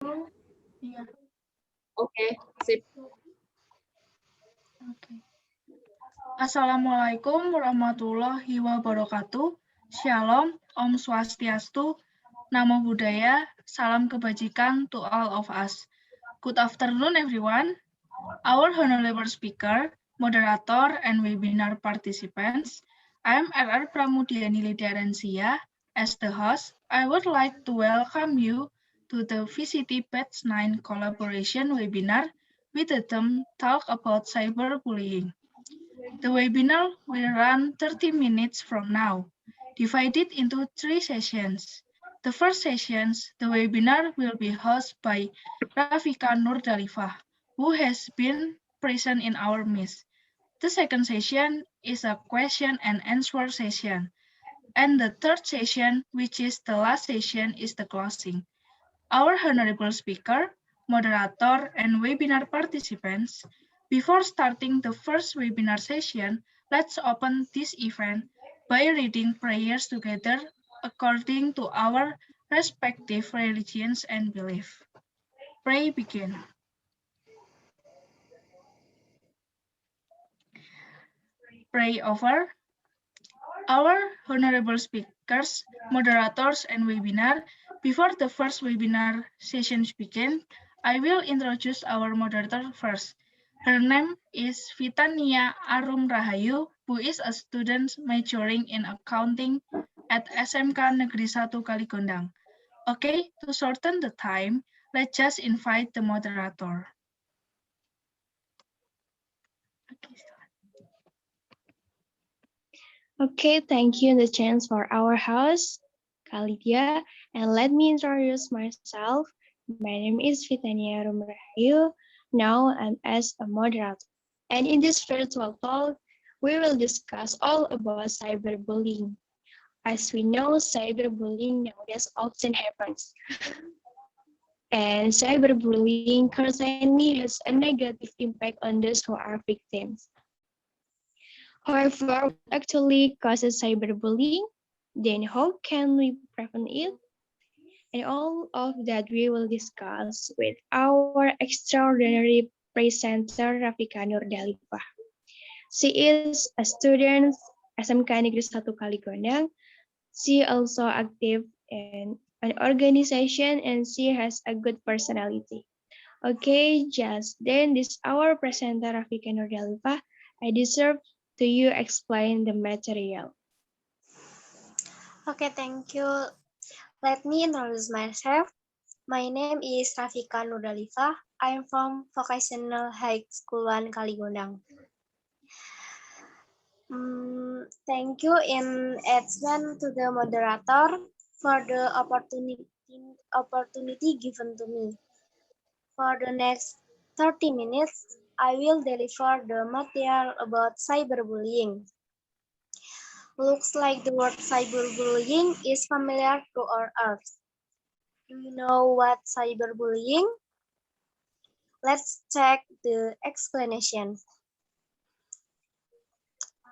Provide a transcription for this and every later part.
Iya. Oke, sip. Oke. Assalamualaikum warahmatullahi wabarakatuh. Shalom, Om Swastiastu, Namo Buddhaya, Salam Kebajikan to all of us. Good afternoon, everyone. Our honorable speaker, moderator, and webinar participants, I am RR Pramudiani Lidiarensia. As the host, I would like to welcome you to the VCT Batch 9 collaboration webinar with the theme Talk about Cyberbullying. The webinar will run 30 minutes from now, divided into 3 sessions. The first session, the webinar will be hosted by Rafika Nurdalifah, who has been present in our midst. The second session is a question and answer session. And the third session, which is the last session, is the closing. Our honorable speaker, moderator, and webinar participants, before starting the first webinar session, let's open this event by reading prayers together according to our respective religions and belief. Pray begin. Pray over. Our honorable speakers, moderators, and webinar. Before the first webinar sessions begin, I will introduce our moderator first. Her name is Vitania Arum Rahayu, who is a student majoring in accounting at SMK Negeri 1 Kaligondang. Okay, to shorten the time, let's just invite the moderator. Okay, thank you the chance for our host, Kalidia, and let me introduce myself. My name is Vitania Rumrahayu. Now I'm as a moderator. And in this virtual talk, we will discuss all about cyberbullying. As we know, cyberbullying nowadays often happens. And cyberbullying currently has a negative impact on those who are victims. However, what actually causes cyberbullying? Then how can we prevent it? And all of that we will discuss with our extraordinary presenter Rafika Nurdalifah. She is a student SMK Negeri 1 Kaligondang. She also active in an organization and she has a good personality. Okay, just then this our presenter Rafika Nurdalifah. I deserve to you explain the material. Okay, thank you. Let me introduce myself. My name is Rafika Nurdalifah. I am from Vocational High School 1 Kaligondang. Thank you in advance to the moderator for the opportunity given to me. For the next 30 minutes, I will deliver the material about cyberbullying. Looks like the word cyberbullying is familiar to all us. Do you know what cyberbullying? Let's check the explanation.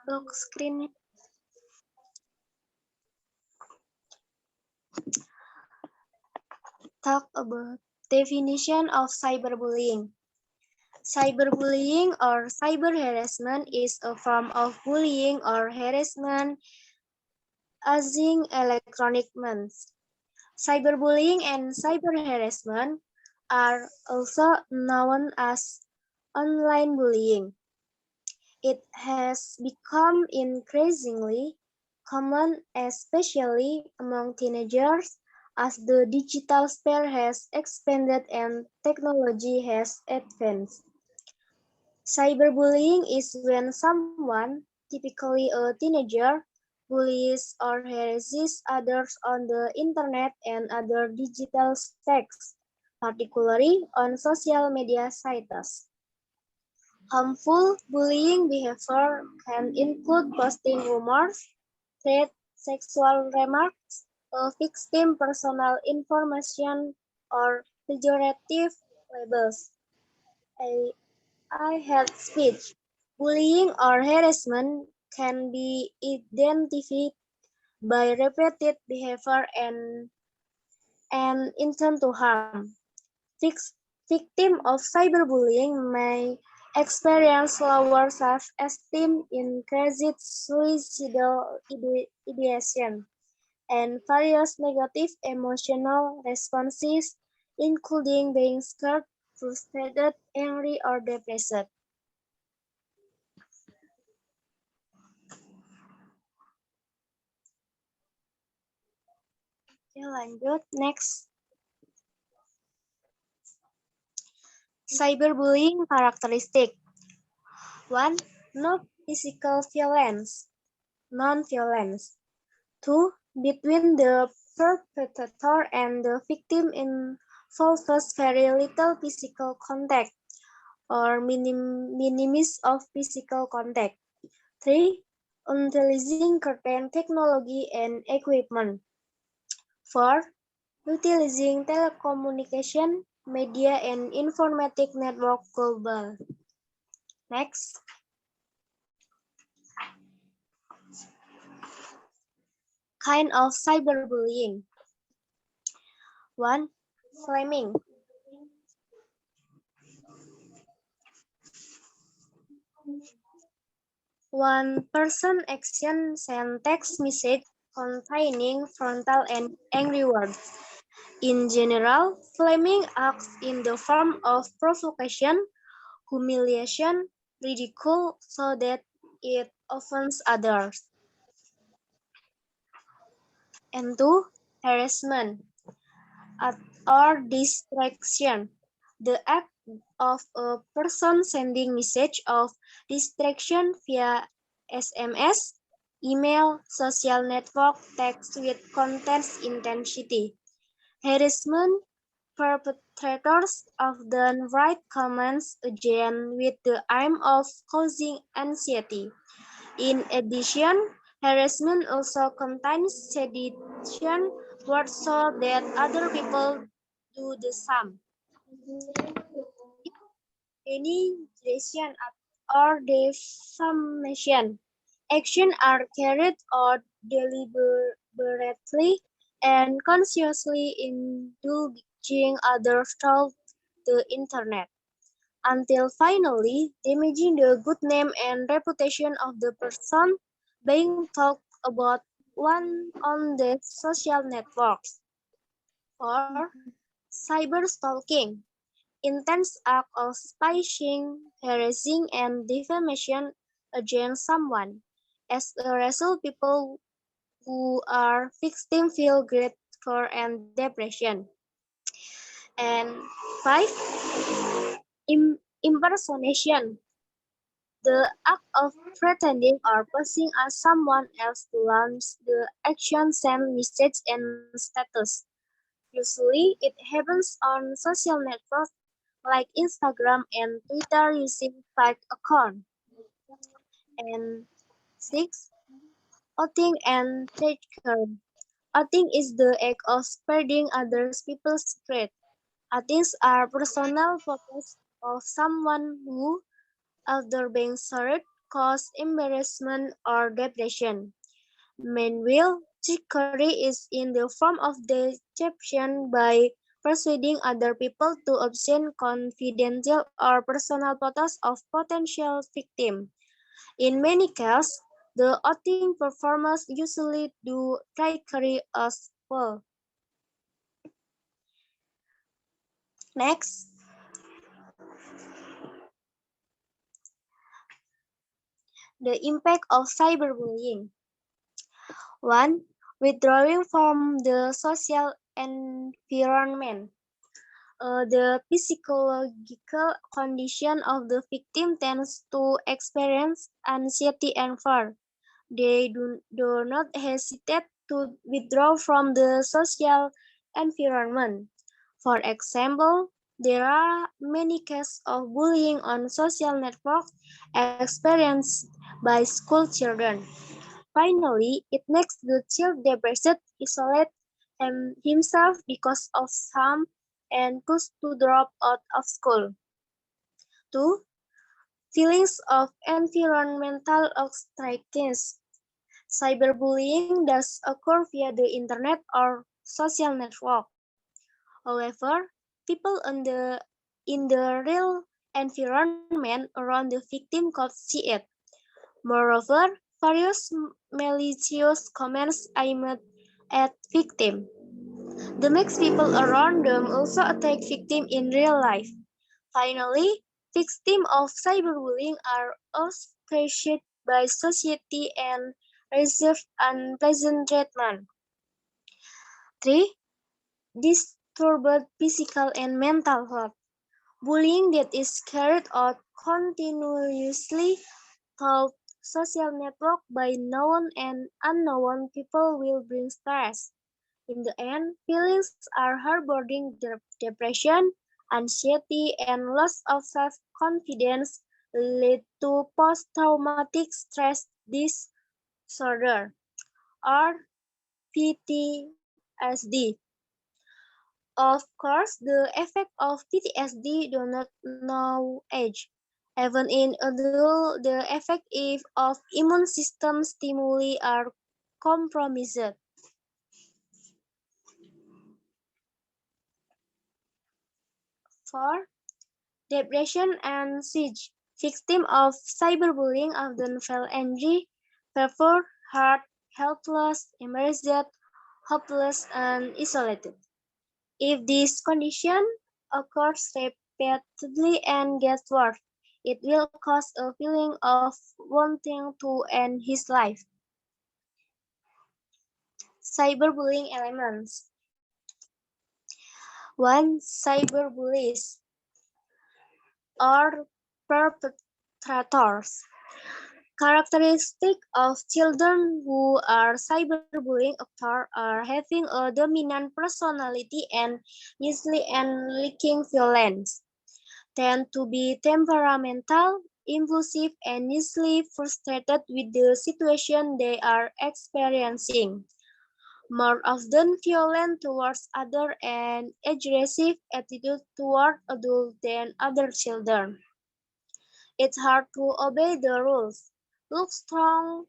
Look screen. Talk about definition of cyberbullying. Cyberbullying or cyber harassment is a form of bullying or harassment using electronic means. Cyberbullying and cyber harassment are also known as online bullying. It has become increasingly common, especially among teenagers, as the digital sphere has expanded and technology has advanced. Cyberbullying is when someone, typically a teenager, bullies or harasses others on the internet and other digital spaces, particularly on social media sites. Harmful bullying behavior can include posting rumors, threats, sexual remarks, victim personal information, or pejorative labels. I hate speech. Bullying or harassment can be identified by repeated behavior and intent to harm. Victim of cyberbullying may experience lower self-esteem, increased suicidal ideation, and various negative emotional responses, including being scared, frustrated, angry, or depressed. Oke, lanjut. Next. Cyberbullying characteristic. 1. No physical violence. Non-violence. 2. Between the perpetrator and the victim involves very little physical contact or minimis of physical contact. 3. Utilizing certain technology and equipment. 4. Utilizing telecommunication, media, and informatic network global. Next. Kind of cyberbullying. 1. Flaming. 1 person action send text message containing frontal and angry words. In general, flaming acts in the form of provocation, humiliation, ridicule, so that it offends others. And 2. Harassment or distraction. The act of a person sending message of distraction via SMS, email, social network, text with content intensity. Harassment perpetrators often write comments again with the aim of causing anxiety. In addition, harassment also contains sedition words so that other people do the same. Denigration or defamation. Actions are carried out deliberately and consciously indulging others through the internet, until finally damaging the good name and reputation of the person being talked about on the social networks. 4. Cyberstalking. Intense act of spying, harassing, and defamation against someone. As a result, people who are victims feel great fear and depression. And 5. Impersonation. The act of pretending or posing as someone else to launch the action, send message, and status. Usually, it happens on social networks like Instagram and Twitter using fake accounts. And 6. Outing and trickery. Outing is the act of spreading other people's secrets. Outings are personal photos of someone who, after being shared, cause embarrassment or depression. Meanwhile, trickery is in the form of deception by persuading other people to obtain confidential or personal photos of potential victims. In many cases, the outing performers usually do trickery as well. Next. The impact of cyberbullying. 1. Withdrawing from the social environment. The physiological condition of the victim tends to experience anxiety and fear. They do not hesitate to withdraw from the social environment. For example, there are many cases of bullying on social networks experienced by school children. Finally, it makes the child depressed, isolate himself because of shame, and pushed to drop out of school. 2. Feelings of environmental ostracism. Cyberbullying does occur via the internet or social network. However, people in the real environment around the victim could see it. Moreover, various malicious comments aimed at victim. The makes people around them also attack victim in real life. Finally, victims of cyberbullying are ostracized by society and receive unpleasant treatment. 3. Disturbed physical and mental health. Bullying that is carried out continuously through social network by known and unknown people will bring stress. In the end, feelings are harboring depression, anxiety, and loss of self-confidence lead to post-traumatic stress disorder or PTSD. Of course, the effects of PTSD do not know age. Even in adults, the effects of immune system stimuli are compromised. 4. Depression and siege. Victims of cyberbullying often feel angry, fearful, hurt, helpless, embarrassed, hopeless, and isolated. If this condition occurs repeatedly and gets worse, it will cause a feeling of wanting to end his life. Cyberbullying elements. 1. Cyberbullies or perpetrators. Characteristic of children who are cyberbullying are having a dominant personality and usually unleashing violence, tend to be temperamental, impulsive, and usually frustrated with the situation they are experiencing. More often violent towards others and aggressive attitude toward adults than other children. It's hard to obey the rules, look strong,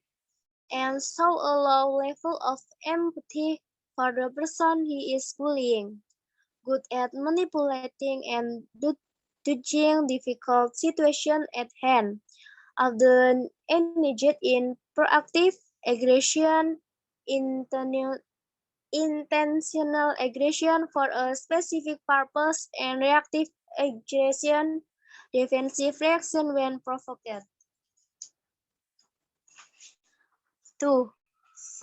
and show a low level of empathy for the person he is bullying. Good at manipulating and dodging difficult situations at hand. Often engaged in proactive aggression, intentional aggression for a specific purpose, and reactive aggression, defensive reaction when provoked. 2.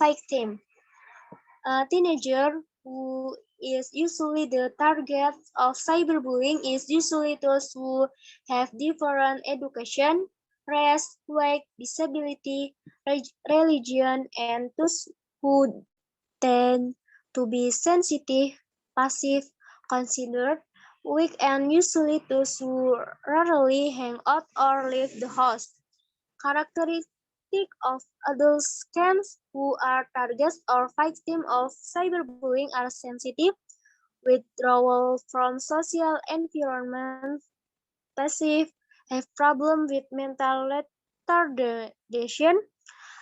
Victim. A teenager who is usually the target of cyberbullying is usually those who have different education, race, weight, disability, religion, and those who tend to be sensitive, passive, considered, weak, and usually those who rarely hang out or leave the house. Characteristic of adult scams who are targets or victims of cyberbullying are sensitive, withdrawal from social environment, passive, have problems with mental retardation,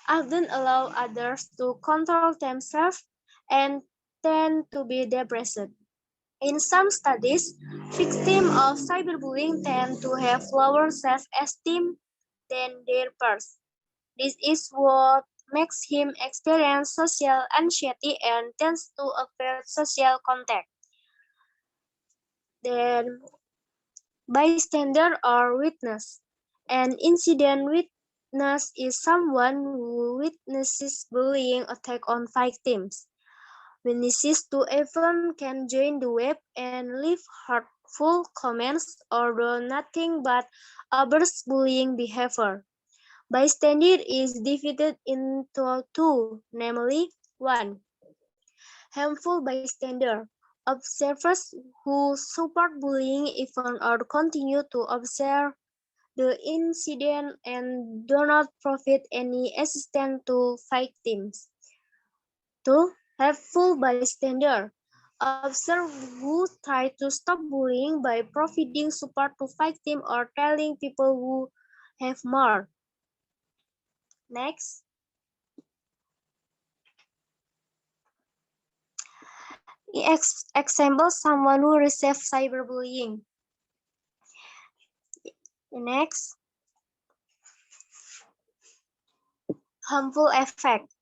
often allow others to control themselves, and tend to be depressed. In some studies, victims of cyberbullying tend to have lower self-esteem than their peers. This is what makes him experience social anxiety and tends to avoid social contact. Then, bystander or witness. An incident witness is someone who witnesses bullying attack on victims. Witnesses to event can join the web and leave hurtful comments or do nothing but observe bullying behavior. Bystander is divided into two, namely 1. Harmful bystander. Observers who support bullying even or continue to observe the incident and do not provide any assistance to victims. 2. Helpful bystander. Observers who try to stop bullying by providing support to victims or telling people who have more. Next. Example, someone who receives cyberbullying. Next, harmful effect.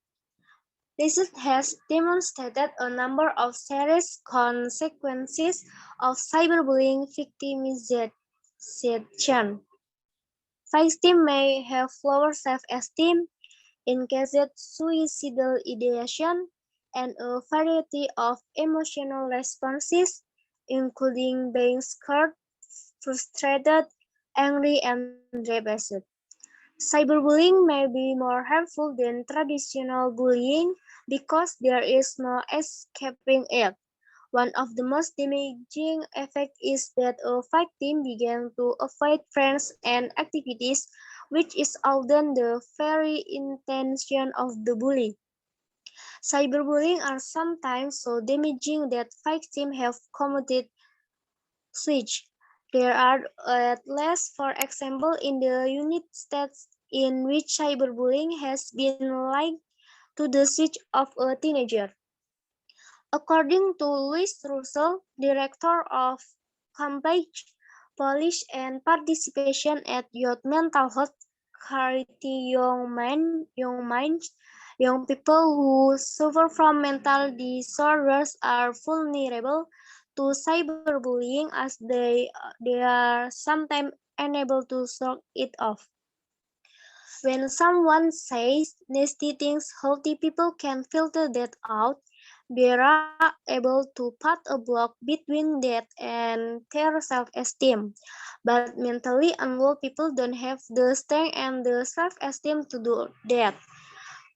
Research has demonstrated a number of serious consequences of cyberbullying victimization. Victims may have lower self-esteem, increased suicidal ideation, and a variety of emotional responses, including being scared, frustrated, angry, and depressed. Cyberbullying may be more harmful than traditional bullying because there is no escaping it. One of the most damaging effects is that a victim begins to avoid friends and activities, which is often the very intention of the bully. Cyberbullying are sometimes so damaging that victims have committed suicide. There are at least 4 examples in the United States in which cyberbullying has been linked to the suicide of a teenager. According to Louis Russell, director of campaign, policy and participation at Youth Mental Health Charity young people who suffer from mental disorders are vulnerable to cyberbullying as they are sometimes unable to shake it off. When someone says nasty things, healthy people can filter that out. They are able to put a block between that and their self-esteem. But mentally unwell people don't have the strength and the self-esteem to do that,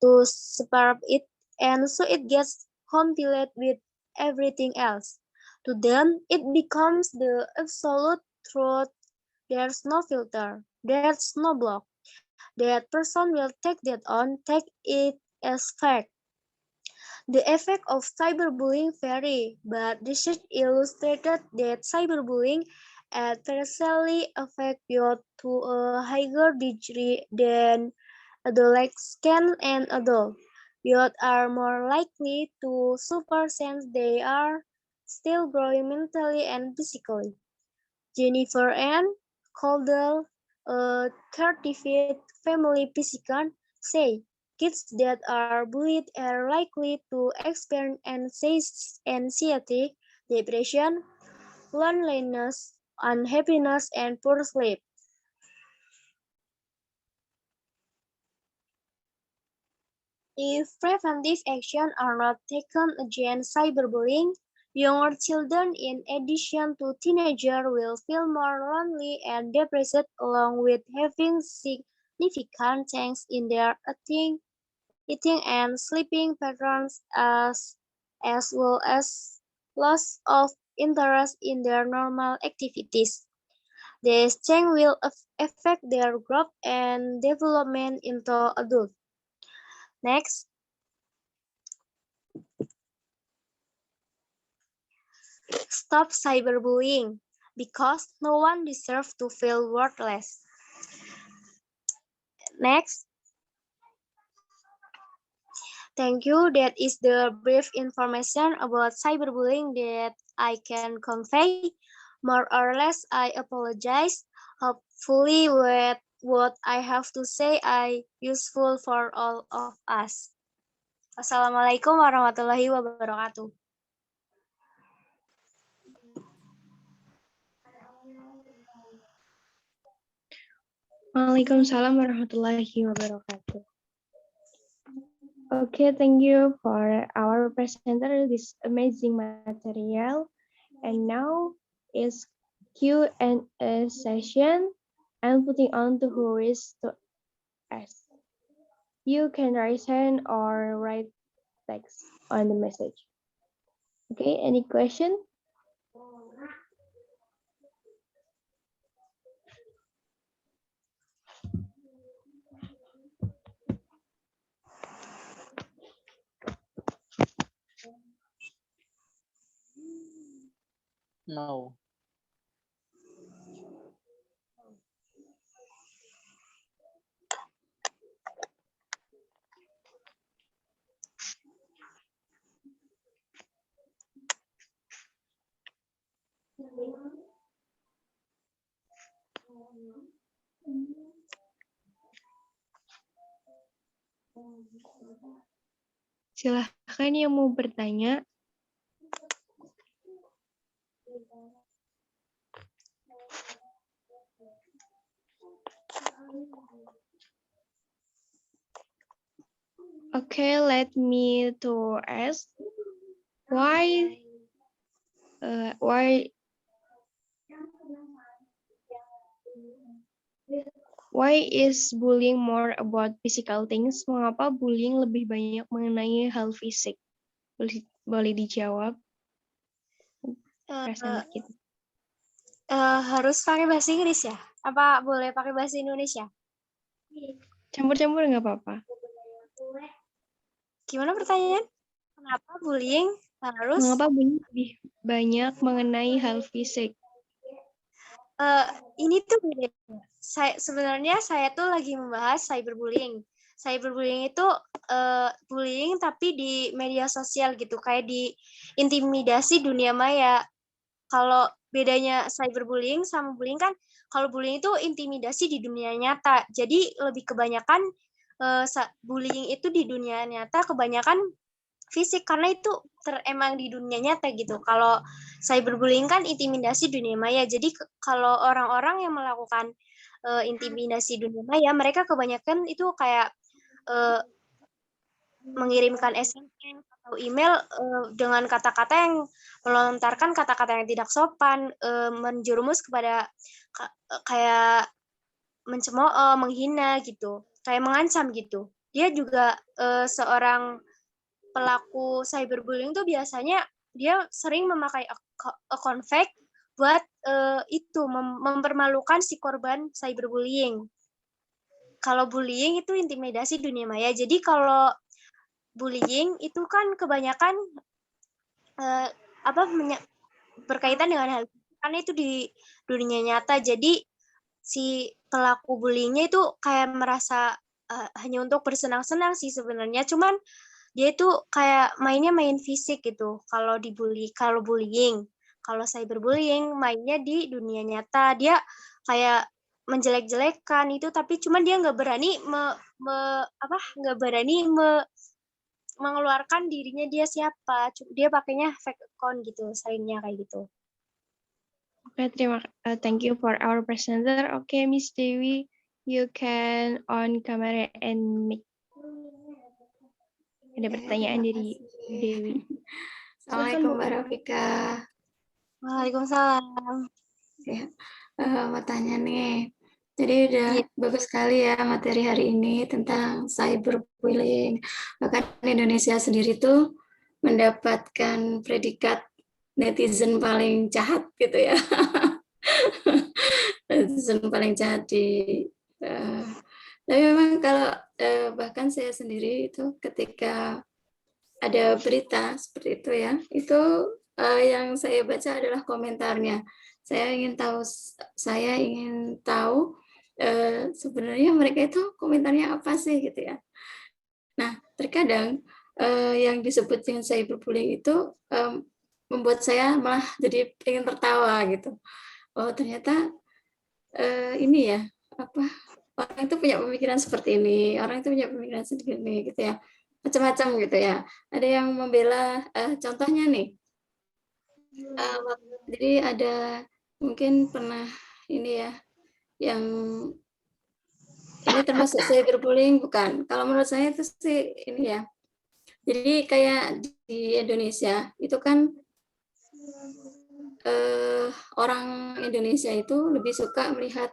to separate it, and so it gets compiled with everything else. To them, it becomes the absolute truth. There's no filter. There's no block. That person will take that on, take it as fact. The effect of cyberbullying vary, but research illustrated that cyberbullying adversely affects youth to a higher degree than adolescents and adults. Youth are more likely to suffer since they are still growing mentally and physically. Jennifer Ann Caldwell, a certified family physician, said kids that are bullied are likely to experience anxiety, depression, loneliness, unhappiness, and poor sleep. If preventive actions are not taken against cyberbullying, younger children, in addition to teenagers, will feel more lonely and depressed, along with having significant changes in their eating and sleeping patterns, as well as loss of interest in their normal activities. This change will affect their growth and development into adults. Next, stop cyberbullying because no one deserves to feel worthless. Next, thank you. That is the brief information about cyberbullying that I can convey. More or less, I apologize. Hopefully, with what I have to say, I useful for all of us. Wassalamualaikum warahmatullahi wabarakatuh. Waalaikumsalam warahmatullahi wabarakatuh. Okay, thank you for our presenter, this amazing material. And now is Q&A session. I'm putting on to who is to ask. You can raise hand or write text on the message. Okay, any question? No. Silahkan yang mau bertanya. Okay, let me to ask why is bullying more about physical things? Mengapa bullying lebih banyak mengenai hal fisik? Boleh dijawab? Perasaan dikit. Harus pakai bahasa Inggris ya? Apa boleh pakai bahasa Indonesia? Campur-campur nggak apa-apa. Gimana pertanyaan? Kenapa bullying harus? Mengapa bullying lebih banyak mengenai hal fisik? Ini tuh beda. Sebenarnya saya tuh lagi membahas cyberbullying. Cyberbullying itu bullying tapi di media sosial gitu, kayak di intimidasi dunia maya. Kalau bedanya cyberbullying sama bullying kan, kalau bullying itu intimidasi di dunia nyata. Jadi lebih kebanyakan bullying itu di dunia nyata kebanyakan fisik karena itu emang di dunia nyata gitu. Kalau cyberbullying kan intimidasi dunia maya. Jadi kalau orang-orang yang melakukan intimidasi dunia maya, mereka kebanyakan itu kayak mengirimkan SMS atau email dengan kata-kata yang melontarkan kata-kata yang tidak sopan, menjerumus kepada kayak mencemooh, menghina gitu, kayak mengancam gitu. Dia juga seorang pelaku cyberbullying tuh biasanya dia sering memakai account fake buat mempermalukan si korban cyberbullying. Kalau bullying itu intimidasi dunia maya. Jadi kalau bullying itu kan kebanyakan berkaitan dengan hal karena itu di dunia nyata. Jadi si pelaku bullyingnya itu kayak merasa hanya untuk bersenang-senang sih sebenarnya. Cuman dia itu kayak mainnya main fisik gitu. Kalau bullying, kalau cyberbullying mainnya di dunia nyata. Dia kayak menjelek-jelekan itu, tapi cuman dia nggak berani mengeluarkan dirinya dia siapa. Dia pakainya fake account gitu, seringnya kayak gitu. Okay, thank you for our presenter. Okay, Miss Dewi, you can on camera and mic. Ada pertanyaan dari Dewi. Assalamualaikum Mbak Rafika. Waalaikumsalam. Ya, mau tanya nih. Jadi udah bagus sekali ya materi hari ini tentang cyberbullying. Bahkan Indonesia sendiri tuh mendapatkan predikat netizen paling jahat gitu ya. Netizen paling jahat di tapi memang kalau bahkan saya sendiri itu ketika ada berita seperti itu ya, itu yang saya baca adalah komentarnya. Saya ingin tahu sebenarnya mereka itu komentarnya apa sih gitu ya. Nah, terkadang yang disebut dengan cyberbullying itu membuat saya malah jadi ingin tertawa gitu. Oh, ternyata ini ya, orang itu punya pemikiran seperti ini, orang itu punya pemikiran seperti ini gitu ya, macam-macam gitu ya. Ada yang membela, contohnya nih, jadi ada mungkin pernah ini ya, yang ini termasuk cyberbullying bukan? Kalau menurut saya itu sih ini ya. Jadi kayak di Indonesia itu kan orang Indonesia itu lebih suka melihat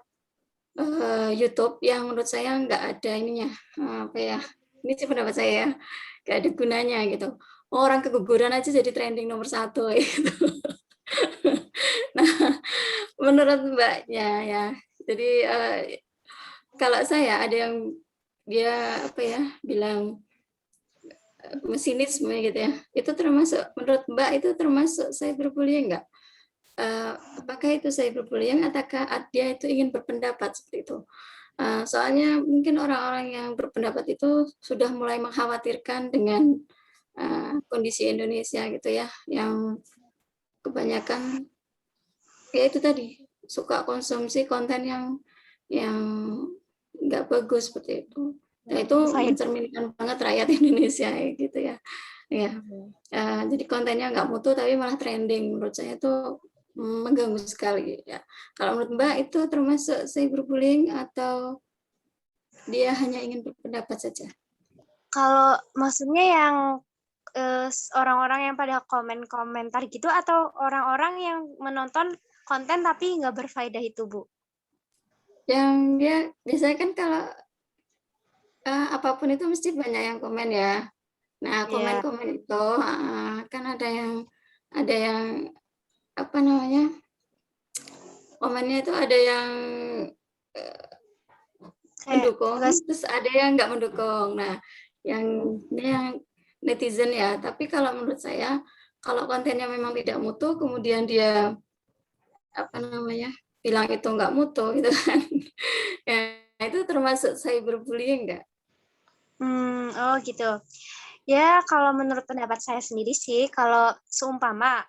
YouTube yang menurut saya nggak ada ininya, ini sih pendapat saya ya, nggak ada gunanya gitu. Orang keguguran aja jadi trending nomor 1 gitu. Nah, menurut Mbaknya ya, jadi kalau saya ada yang dia bilang mesinisme gitu ya, itu termasuk menurut Mbak itu termasuk cyberbullying nggak? Apakah itu cyberbullying ataukah dia itu ingin berpendapat seperti itu? Soalnya mungkin orang-orang yang berpendapat itu sudah mulai mengkhawatirkan dengan kondisi Indonesia gitu ya, yang kebanyakan ya itu tadi suka konsumsi konten yang yang nggak bagus seperti itu. Nah, itu Fine. mencerminkan banget rakyat Indonesia gitu ya. Ya, jadi kontennya nggak mutu tapi malah trending. Menurut saya itu mengganggu sekali ya. Kalau menurut Mbak itu termasuk cyberbullying atau dia hanya ingin berpendapat saja? Kalau maksudnya yang orang-orang yang pada komentar gitu atau orang-orang yang menonton konten tapi nggak berfaedah itu, Bu? Yang dia biasanya kan kalau apapun itu mesti banyak yang komen ya. Nah, komen-komen itu kan ada yang apa namanya? Komennya itu ada yang mendukung, terus ada yang nggak mendukung. Nah, ini yang netizen ya. Tapi kalau menurut saya, kalau kontennya memang tidak mutu, kemudian dia apa namanya bilang itu nggak mutu, gitu kan? Ya, itu termasuk cyberbullying nggak? Oh gitu. Ya, kalau menurut pendapat saya sendiri sih, kalau seumpama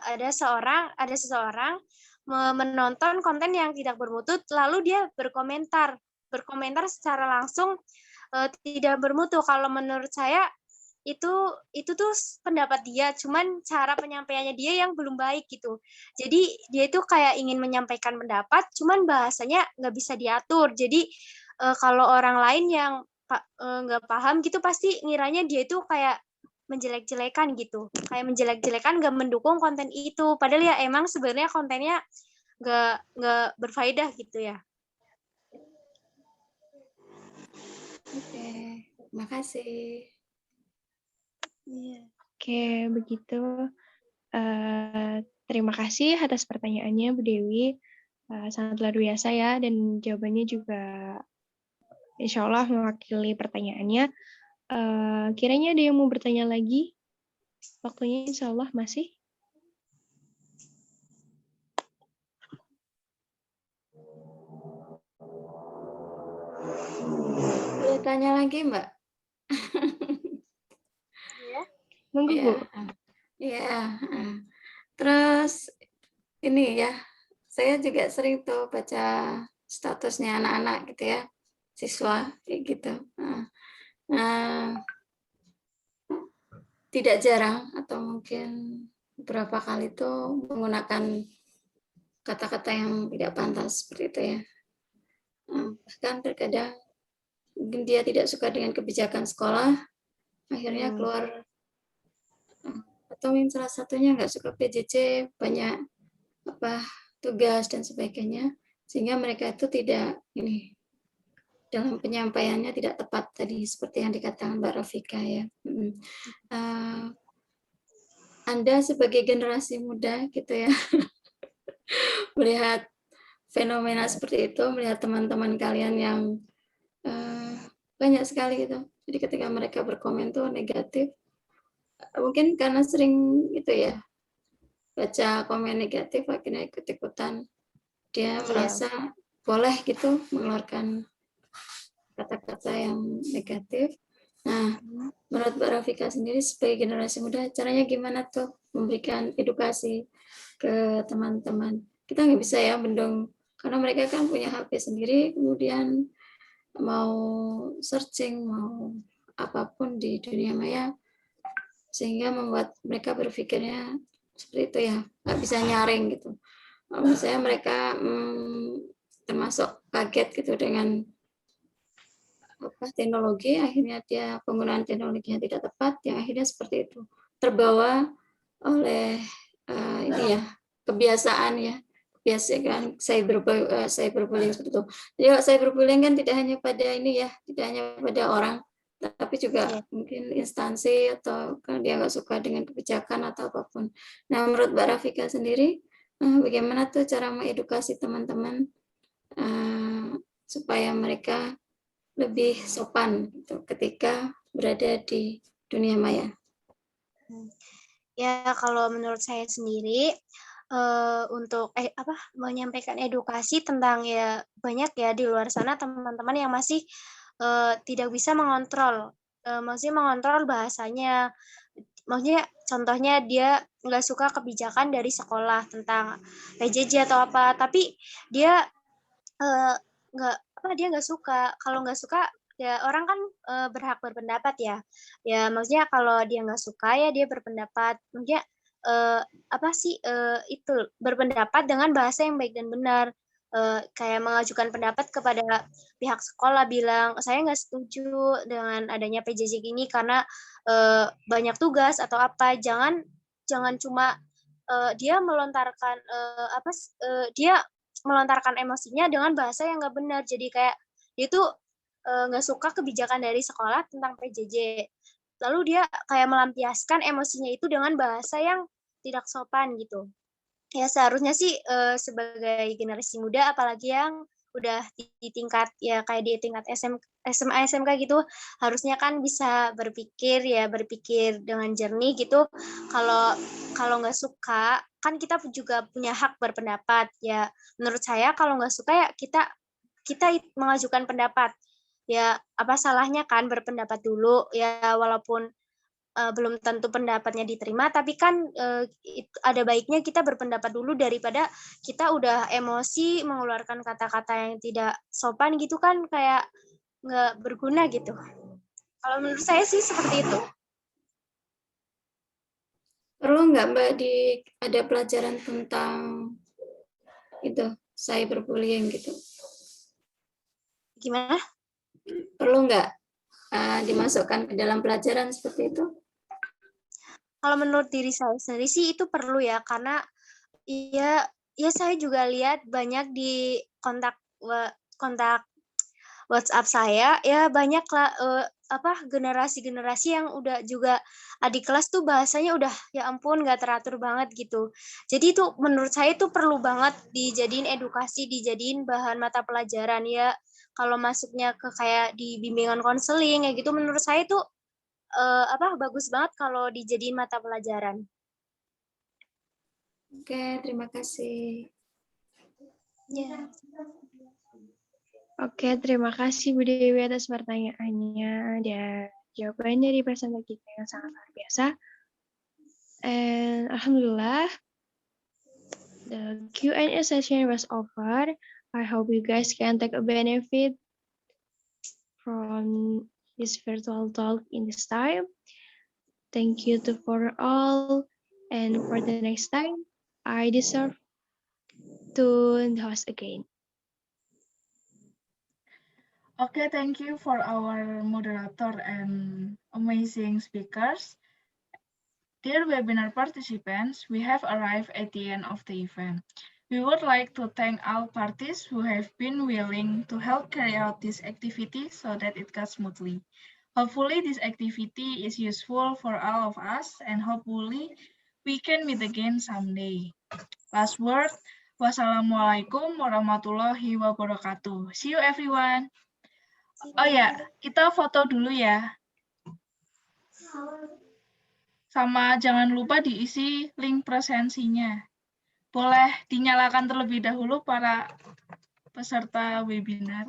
ada seseorang menonton konten yang tidak bermutu, lalu dia berkomentar secara langsung tidak bermutu. Kalau menurut saya itu tuh pendapat dia, cuman cara penyampaiannya dia yang belum baik gitu. Jadi dia itu kayak ingin menyampaikan pendapat, cuman bahasanya nggak bisa diatur. Jadi kalau orang lain yang nggak paham gitu pasti ngiranya dia itu kayak menjelek-jelekan gitu, kayak menjelek-jelekan, nggak mendukung konten itu. Padahal ya emang sebenarnya kontennya nggak berfaedah gitu ya. Oke, makasih. Oke, begitu. Terima kasih atas pertanyaannya, Bu Dewi. Sangat luar biasa ya, dan jawabannya juga insya Allah mewakili pertanyaannya. Kiranya ada yang mau bertanya lagi? Waktunya insya Allah masih. Boleh tanya lagi, Mbak? Monggo, Bu. Iya. Terus ini ya, saya juga sering tuh baca statusnya anak-anak gitu ya, siswa kayak gitu. Nah, tidak jarang atau mungkin beberapa kali tuh menggunakan kata-kata yang tidak pantas seperti itu ya. Bahkan terkadang mungkin dia tidak suka dengan kebijakan sekolah, akhirnya keluar, atau mungkin salah satunya nggak suka PJJ, banyak tugas dan sebagainya, sehingga mereka itu tidak dalam penyampaiannya tidak tepat tadi seperti yang dikatakan Mbak Rafika ya. Anda sebagai generasi muda gitu ya, melihat fenomena seperti itu, melihat teman-teman kalian yang banyak sekali gitu. Jadi ketika mereka berkomen tuh negatif, mungkin karena sering itu ya, baca komen negatif akhirnya ikut-ikutan. Dia merasa boleh gitu mengeluarkan kata-kata yang negatif. Nah, menurut Mbak Rafika sendiri sebagai generasi muda, caranya gimana tuh memberikan edukasi ke teman-teman? Kita nggak bisa ya bendung, karena mereka kan punya HP sendiri, kemudian mau searching, mau apapun di dunia maya, sehingga membuat mereka berpikirnya seperti itu ya, nggak bisa nyaring gitu. Misalnya mereka termasuk kaget gitu dengan teknologi, akhirnya dia penggunaan teknologinya tidak tepat, yang akhirnya seperti itu, terbawa oleh ini ya, kebiasaan cyberbullying seperti itu. Jadi cyberbullying kan tidak hanya pada ini ya, tidak hanya pada orang, tapi juga mungkin instansi atau kan dia nggak suka dengan kebijakan atau apapun. Nah, menurut Mbak Rafika sendiri, bagaimana tuh cara mengedukasi teman-teman supaya mereka lebih sopan gitu, ketika berada di dunia maya? Ya, kalau menurut saya sendiri untuk menyampaikan edukasi tentang ya banyak ya di luar sana teman-teman yang masih tidak bisa mengontrol, maksudnya mengontrol bahasanya. Maksudnya contohnya dia nggak suka kebijakan dari sekolah tentang PJJ atau apa, tapi dia dia nggak suka. Kalau nggak suka ya orang kan berhak berpendapat ya. Ya maksudnya kalau dia nggak suka ya dia berpendapat. Maksudnya itu berpendapat dengan bahasa yang baik dan benar. Kayak mengajukan pendapat kepada pihak sekolah bilang saya nggak setuju dengan adanya PJJ ini karena banyak tugas atau apa. Jangan cuma dia melontarkan dia melontarkan emosinya dengan bahasa yang nggak benar. Jadi kayak dia tuh nggak suka kebijakan dari sekolah tentang PJJ. Lalu dia kayak melampiaskan emosinya itu dengan bahasa yang tidak sopan gitu. Ya seharusnya sih sebagai generasi muda, apalagi yang udah di tingkat ya kayak di tingkat SMA, SMK gitu, harusnya kan bisa berpikir dengan jernih gitu. Kalau nggak suka, kan kita juga punya hak berpendapat. Ya menurut saya kalau nggak suka ya kita mengajukan pendapat. Ya apa salahnya kan berpendapat dulu ya walaupun belum tentu pendapatnya diterima, tapi kan ada baiknya kita berpendapat dulu daripada kita udah emosi mengeluarkan kata-kata yang tidak sopan gitu kan kayak nggak berguna gitu. Kalau menurut saya sih seperti itu. Perlu nggak Mbak ada pelajaran tentang itu cyberbullying gitu? Gimana? Perlu nggak dimasukkan ke dalam pelajaran seperti itu? Kalau menurut diri saya sendiri sih itu perlu ya, karena ya saya juga lihat banyak di kontak WhatsApp saya ya banyak lah generasi-generasi yang udah juga adik kelas tuh bahasanya udah ya ampun nggak teratur banget gitu. Jadi itu menurut saya itu perlu banget dijadiin edukasi, dijadiin bahan mata pelajaran ya. Kalau masuknya ke kayak di bimbingan konseling ya gitu menurut saya itu bagus banget kalau dijadiin mata pelajaran. Oke, terima kasih. Ya. Oke, terima kasih Bu Dewi atas pertanyaannya dan jawaban dari presenter kita yang sangat luar biasa. And Alhamdulillah, the Q&A session was over. I hope you guys can take a benefit from this virtual talk in this time. Thank you for all. And for the next time, I deserve to host again. Okay, thank you for our moderator and amazing speakers. Dear webinar participants, we have arrived at the end of the event. We would like to thank all parties who have been willing to help carry out this activity so that it goes smoothly. Hopefully this activity is useful for all of us and hopefully we can meet again someday. Last word, wassalamualaikum warahmatullahi wabarakatuh. See you everyone. Oh ya, kita foto dulu ya. Sama jangan lupa diisi link presensinya. Boleh dinyalakan terlebih dahulu para peserta webinar.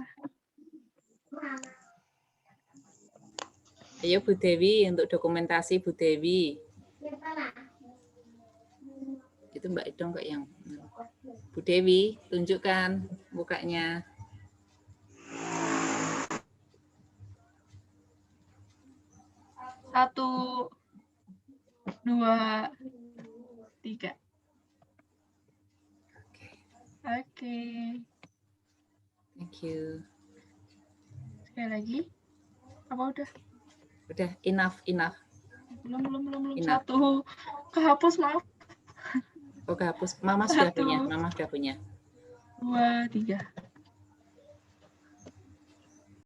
Ayo Bu Dewi, untuk dokumentasi Bu Dewi. Itu Mbak Idong kok yang. Bu Dewi, tunjukkan mukanya. Satu, 2, 3. Oke. Thank you. Sekali lagi. Apa udah? Udah, enough. Belum. Enough. 1. Kehapus, maaf. Oh, kehapus. Mama sudah punya. 2, 3.